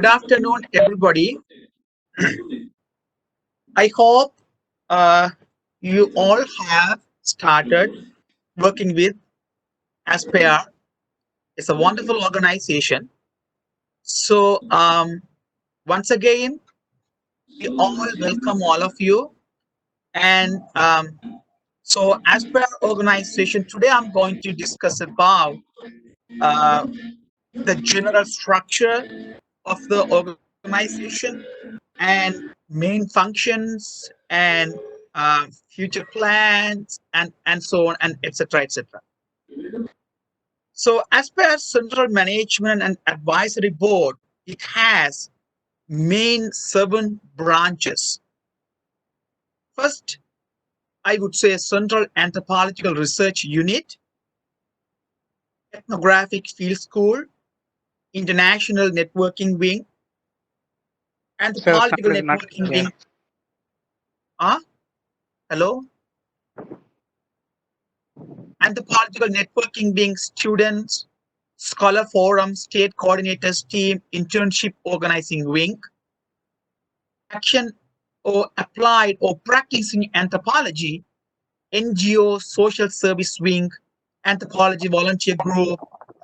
Good afternoon, everybody. I hope uh, you all have started working with Aspire. It's a wonderful organization. So, once again, we all welcome all of you. And so, Aspire organization, today I'm going to discuss about uh, the general structure of the organization and main functions and future plans and so on and etc etc. So as per central management and advisory board, it has main 7 branches. First, I would say central anthropological research unit, ethnographic field school, international networking wing, So anthropological sound is not networking clear. wing. Hello. Anthropological networking being students, scholar forum, state coordinators team, internship organizing wing, action or applied or practicing anthropology, NGO social service wing, anthropology volunteer group,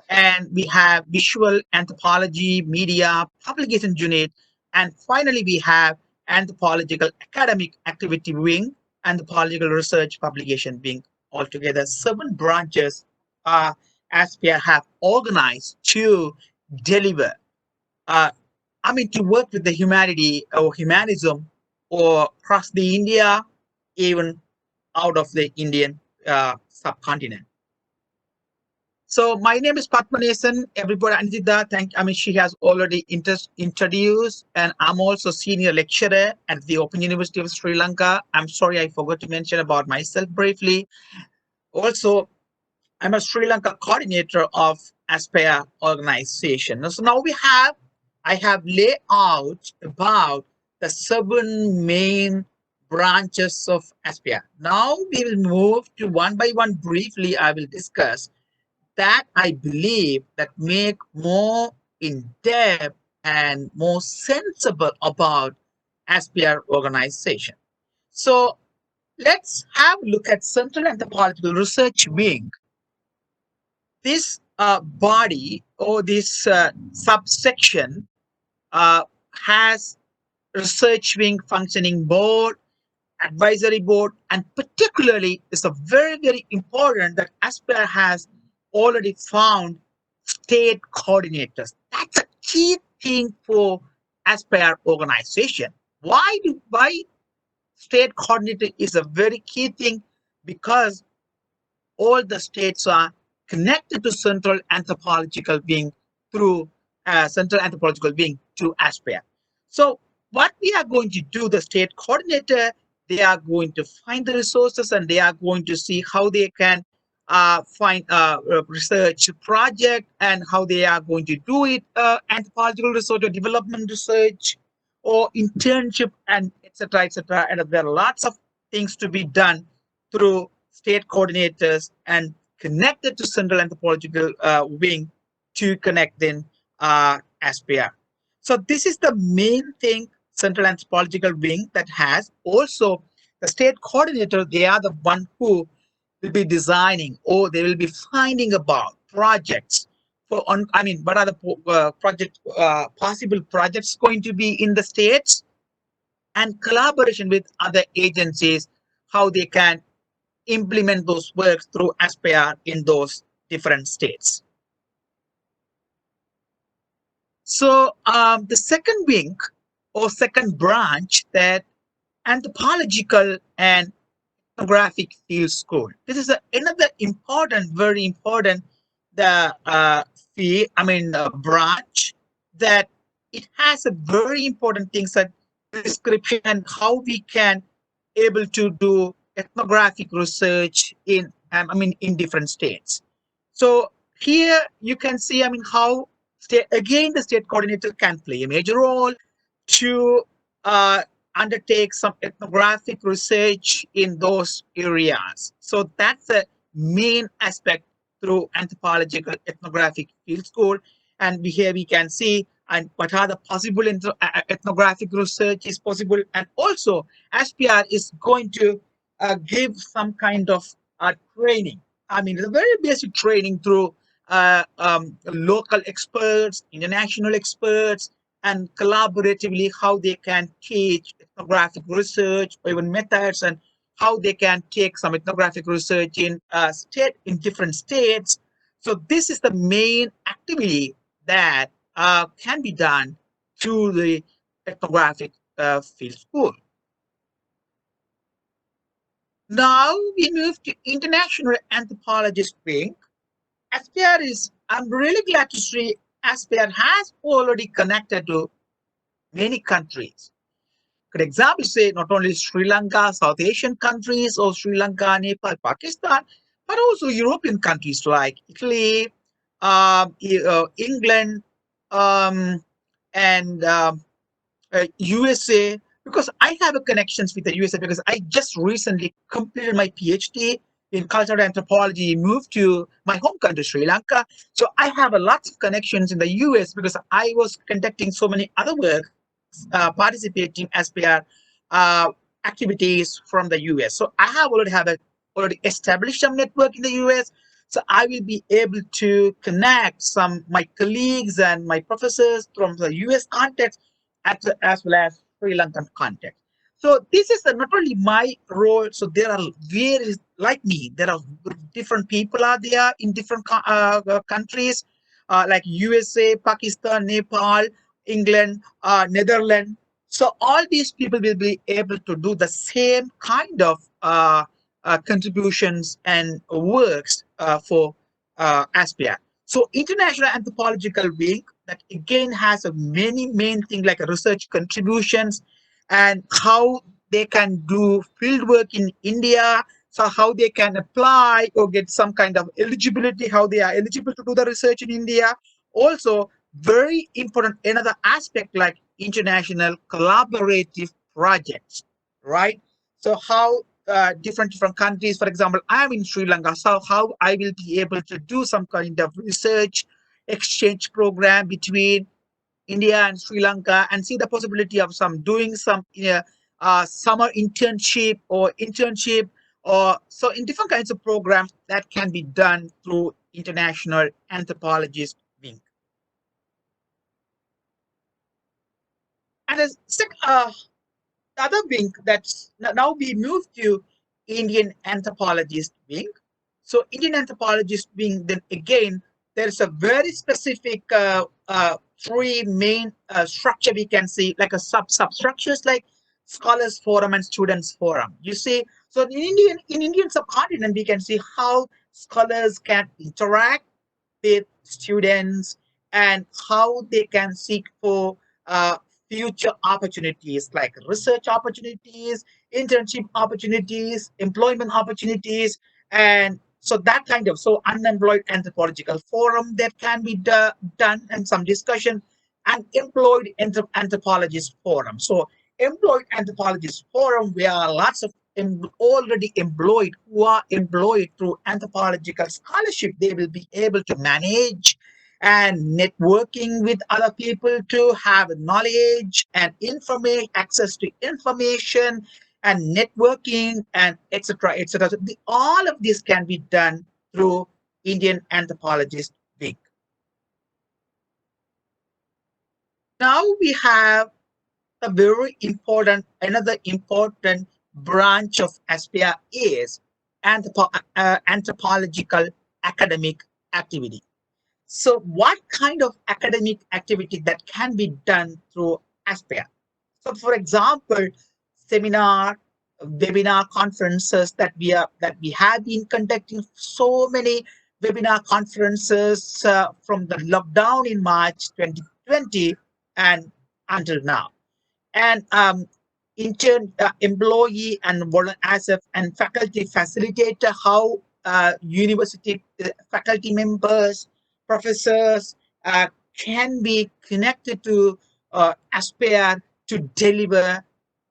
and we have visual anthropology, media, publication unit, and finally we have anthropological academic activity wing, anthropological research publication wing. Altogether, 7 branches are as we have organized to deliver. Uh, to work with the humanity or humanism or across the India, even out of the Indian subcontinent. So my name is Pathmanesan. Everybody, Anjita, she has already introduced, and I'm also senior lecturer at the Open University of Sri Lanka. I'm sorry I forgot to mention about myself briefly. Also, I'm a Sri Lanka coordinator of Aspire organization. So now I have laid out about the 7 main branches of Aspire. Now we will move to one by one briefly. I will discuss that I believe that make more in depth and more sensible about Aspire organization. So let's have a look at Central Anthropological Research Wing. This body or this subsection has research wing, functioning board, advisory board, and particularly is a very important that Aspire has already found state coordinators. That's a key thing for Aspire organization. Why state coordinator is a very key thing? Because all the states are connected to Central Anthropological Wing through Central Anthropological Wing to Aspire. So what we are going to do, the state coordinator, they are going to find the resources and they are going to see how they can find a research project and how they are going to do it, anthropological research or development research or internship and etc. etc. And there are lots of things to be done through state coordinators and connected to Central Anthropological Wing to connect in Aspire. So this is the main thing Central Anthropological Wing that has. Also, the state coordinator, they are the one who will be designing or they will be finding about projects for on. What are the project possible projects going to be in the states and collaboration with other agencies, how they can implement those works through Aspire in those different states. So the second wing or second branch that anthropological and ethnographic field school. This is another important, very important the field, branch that it has a very important things that description and how we can able to do ethnographic research in in different states. So here you can see how again the state coordinator can play a major role to uh, undertake some ethnographic research in those areas. So that's the main aspect through anthropological ethnographic field school. And here we can see and what are the possible ethnographic research is possible, and also SPR is going to give some kind of training. I mean, it's a very basic training through local experts, international experts, and collaboratively how they can teach ethnographic research or even methods, and how they can take some ethnographic research in different states. So this is the main activity that can be done through the ethnographic field school. Now we move to international anthropologist wing. SPR is, I'm really glad to see SPR has already connected to many countries. Good example, say not only Sri Lanka, South Asian countries, or Sri Lanka, Nepal, Pakistan, but also European countries like Italy, England, um, and USA, because I have a connections with the USA because I just recently completed my PhD in cultural anthropology, moved to my home country, Sri Lanka. So I have a lot of connections in the US because I was conducting so many other works, participating SPR uh, activities from the US. So I have already established some network in the US. So I will be able to connect some my colleagues and my professors from the US context as well as Sri Lankan context. So this is not only my role. So there are various like me. There are different people are there in different countries, like USA, Pakistan, Nepal, England, Netherlands. So all these people will be able to do the same kind of contributions and works for ASPIA. So International Anthropological Week that again has a many main thing like research contributions and how they can do field work in India. So how they can apply or get some kind of eligibility, how they are eligible to do the research in India. Also, very important another aspect like international collaborative projects, right? So how different countries, for example, I am in Sri Lanka, so how I will be able to do some kind of research exchange program between India and Sri Lanka and see the possibility of some doing some summer internship or so in different kinds of programs that can be done through international anthropologist wing. And the other wing that's now we move to Indian anthropologist wing. So Indian anthropologist wing, then again, there's a very specific three main structure we can see, like a substructures like scholars forum and students forum. You see, so in Indian subcontinent, we can see how scholars can interact with students and how they can seek for uh, future opportunities like research opportunities, internship opportunities, employment opportunities, and so that kind of so unemployed anthropological forum that can be done and some discussion and employed anthropologist forum. So employed anthropologist forum where lots of already employed who are employed through anthropological scholarship, they will be able to manage and networking with other people to have knowledge and information access to information and networking and etc. So all of this can be done through Indian anthropologist week. Now we have a very important another important branch of SPR is anthropological academic activity. So what kind of academic activity that can be done through Aspire? So for example, seminar, webinar conferences that we have been conducting so many webinar conferences from the lockdown in March 2020 and until now. And intern employee and as a and faculty facilitator, how university faculty members, professors can be connected to Aspire to deliver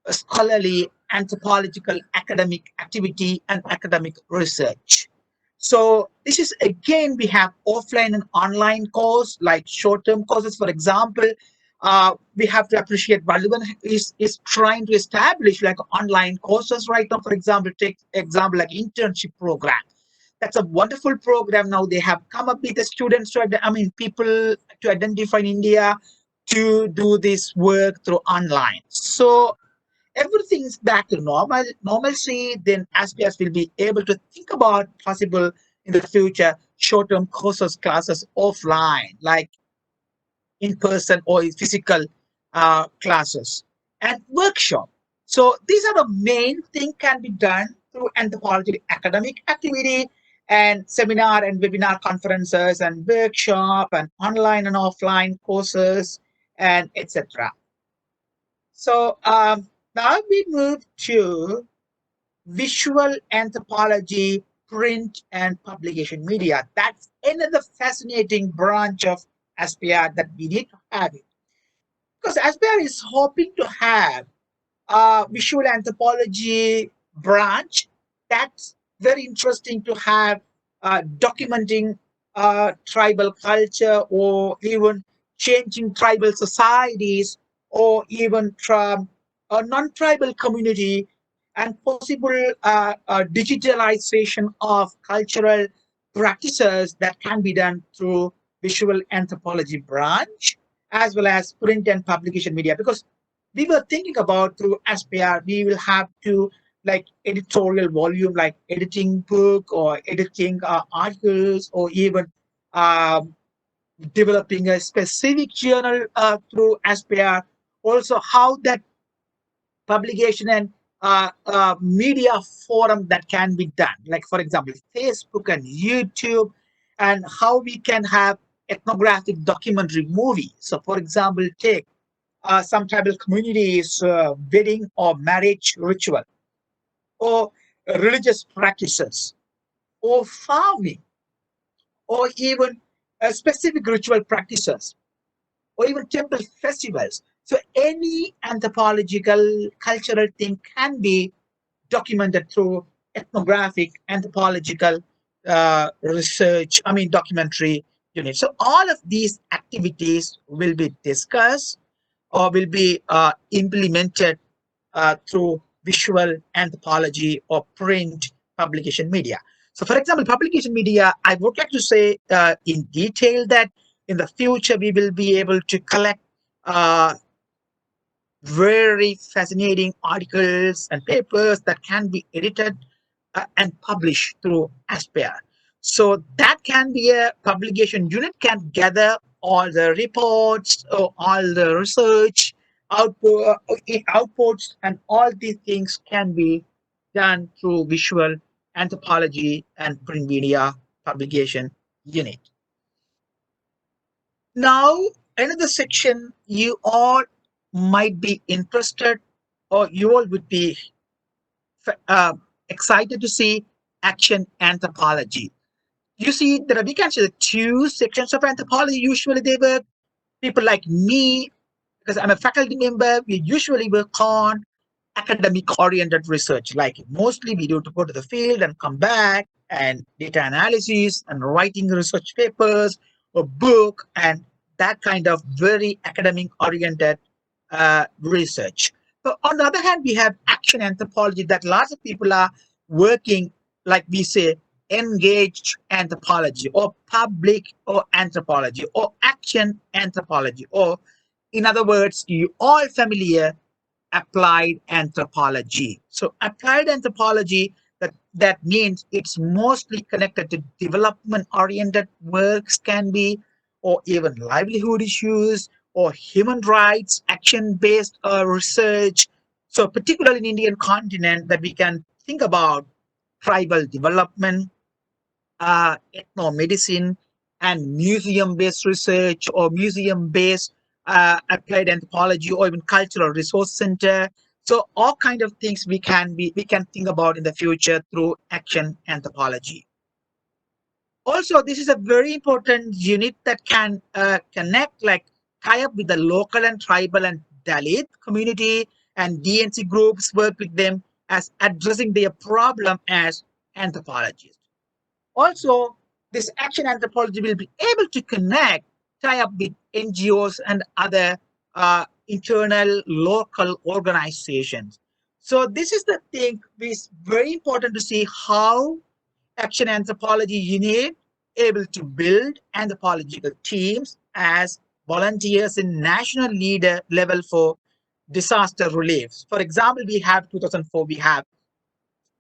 a scholarly anthropological academic activity and academic research. So this is again we have offline and online course like short-term courses. For example, we have to appreciate Valuvan is trying to establish like online courses right now. For example, take example like internship program. That's a wonderful program. Now they have come up with the students to I mean people to identify in India to do this work through online. So everything is back to normalcy, then SPS will be able to think about possible in the future short-term courses, classes offline, like in person or in physical classes and workshop. So these are the main thing can be done through anthropology academic activity and seminar and webinar conferences and workshop and online and offline courses and etc. So now we move to visual anthropology, print and publication media. That's another fascinating branch of SPR that we need to have it. Because SPR is hoping to have visual anthropology branch. That's very interesting to have documenting tribal culture or even changing tribal societies or even from a non-tribal community and possible digitalization of cultural practices that can be done through visual anthropology branch as well as print and publication media because we were thinking about through SPR, we will have to like editorial volume, like editing book or editing articles or even um, developing a specific journal through SPR. Also, how that publication and media forum that can be done, like for example, Facebook and YouTube, and how we can have ethnographic documentary movie. So, for example, take some tribal communities' wedding or marriage ritual, or religious practices, or farming, or even specific ritual practices, or even temple festivals. So any anthropological, cultural thing can be documented through ethnographic, anthropological research, documentary unit. So all of these activities will be discussed or will be implemented through visual anthropology or print publication media. So, for example, publication media, I would like to say in detail that in the future we will be able to collect uh, very fascinating articles and papers that can be edited and published through Aspire. So that can be a publication unit can gather all the reports, all the research outputs, and all these things can be done through visual anthropology and print media publication unit. Now, another section you all might be interested or you all would be uh, excited to see action anthropology. You see, there are we can see the two sections of anthropology. Usually, they were people like me, because I'm a faculty member. We usually work on academic-oriented research. Like mostly, we do to go to the field and come back and data analysis and writing research papers or book and that kind of very academic-oriented research. But on the other hand, we have action anthropology that lots of people are working, like we say, engaged anthropology or public or anthropology or action anthropology or in other words you all familiar applied anthropology. So applied anthropology that means it's mostly connected to development oriented works can be or even livelihood issues or human rights action based research. So particularly in Indian continent that we can think about tribal development, ethnomedicine, and museum-based research or museum-based applied anthropology or even cultural resource center. So all kind of things we can think about in the future through action anthropology. Also, this is a very important unit that can connect, like tie up with the local and tribal and Dalit community and DNC groups, work with them as addressing their problem as anthropologists. Also, this action anthropology will be able to connect, tie up with NGOs and other internal local organizations. So this is the thing which is very important to see how action anthropology unit able to build anthropological teams as volunteers in national leader level for disaster relief. For example, we have 2004, we have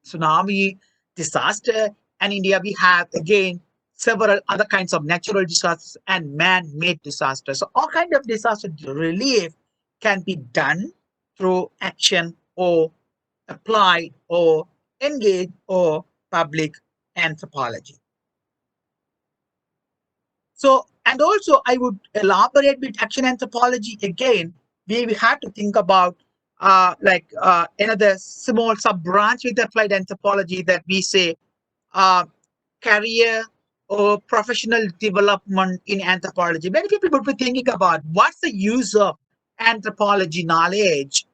tsunami disaster, and India we have again several other kinds of natural disasters and man-made disasters. So all kind of disaster relief can be done through action or applied or engaged or public anthropology. So, and also I would elaborate with action anthropology again. We have to think about another small sub branch with applied anthropology that we say uh, career or professional development in anthropology. Many people would be thinking about what's the use of anthropology knowledge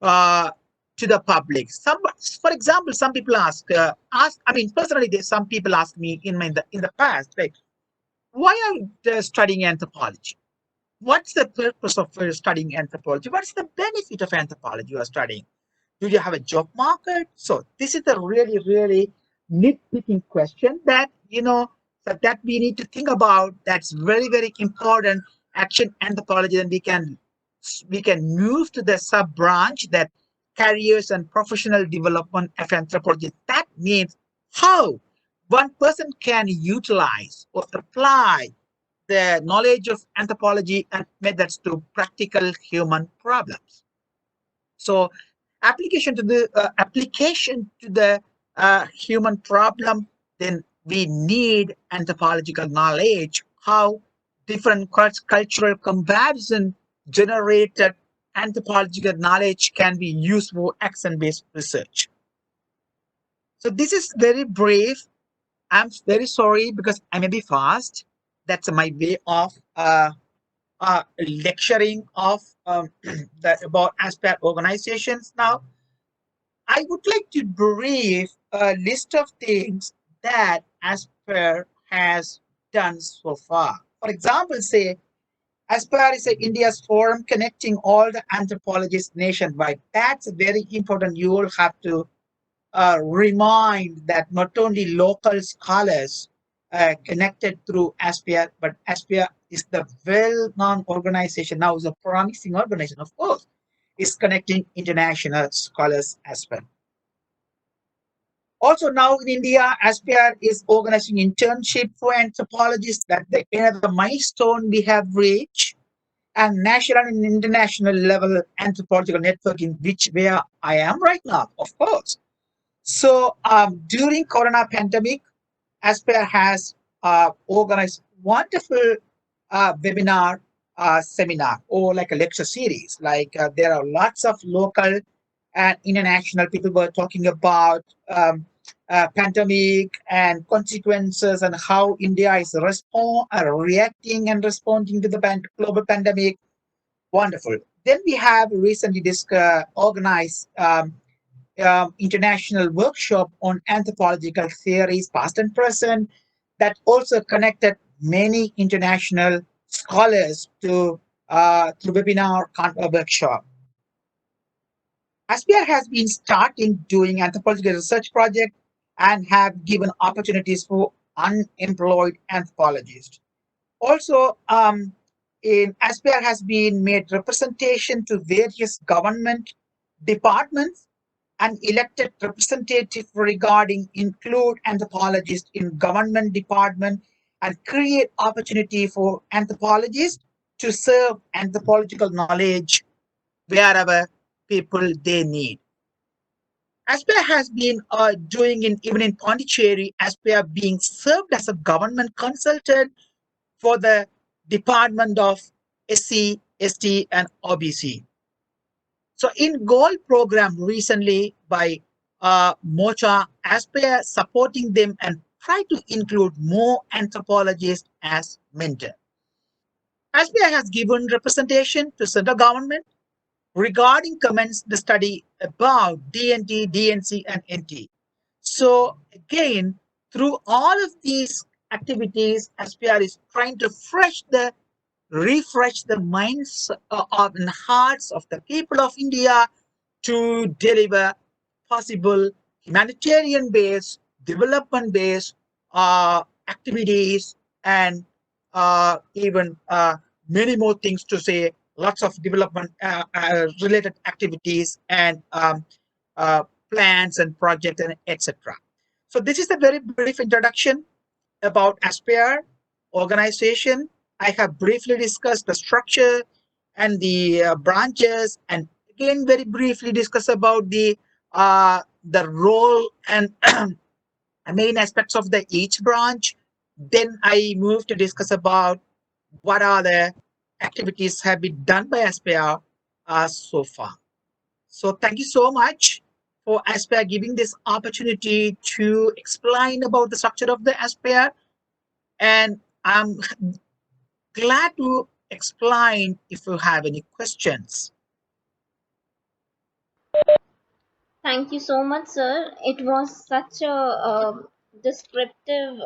uh, to the public. Some, for example, some people ask. I mean, personally, there's some people ask me in the past, like, why are you studying anthropology? What's the purpose of studying anthropology? What's the benefit of anthropology you are studying? Do you have a job market? So this is the really, really nitpicking question that that we need to think about. That's very, very important. Action anthropology, and we can move to the sub branch that careers and professional development of anthropology. That means how one person can utilize or apply the knowledge of anthropology and methods to practical human problems. So application to the human problem, then we need anthropological knowledge, how different cultural comparison generated anthropological knowledge can be used for action-based research. So this is very brief. I'm very sorry because I may be fast. That's my way of lecturing of about aspect organizations. Now I would like to brief a list of things that Aspire has done so far. For example, say Aspire is India's forum connecting all the anthropologists nationwide. That's very important. You will have to remind that not only local scholars connected through Aspire, but Aspire is the well-known organization, now is a promising organization, of course, is connecting international scholars as well. Also now in India, Aspire is organizing internship for anthropologists. That the another milestone we have reached, and national and international level anthropological networking, which where I am right now, of course. So during Corona pandemic, Aspire has organized wonderful webinar, seminar, or like a lecture series. Like there are lots of local and international people were talking about pandemic and consequences and how India is reacting and responding to the global pandemic. Wonderful. Then we have recently organized international workshop on anthropological theories, past and present, that also connected many international scholars to webinar workshop. Aspire has been starting doing anthropological research project and have given opportunities for unemployed anthropologists. Also, in Aspire has been made representation to various government departments and elected representative regarding include anthropologists in government department and create opportunity for anthropologists to serve anthropological knowledge wherever people they need. Aspire has been doing even in Pondicherry, Aspire being served as a government consultant for the Department of SC, ST, and OBC. So in Gold program recently by Mocha, Aspire supporting them and try to include more anthropologists as mentor. Aspire has given representation to central government regarding comments the study about DNT, DNC, and NT. So again, Through all of these activities, SPR is trying to refresh the minds and hearts of the people of India to deliver possible humanitarian based, development based activities, and even many more things to say, lots of development related activities and uh, plans and projects and etc. So this is a very brief introduction about Aspire organization. I have briefly discussed the structure and the branches, and again very briefly discuss about the role and main aspects of the each branch. Then I move to discuss about what are the activities have been done by Aspire so far. So thank you so much for Aspire giving this opportunity to explain about the structure of the Aspire, and I'm glad to explain if you have any questions. Thank you so much, sir. It was such a descriptive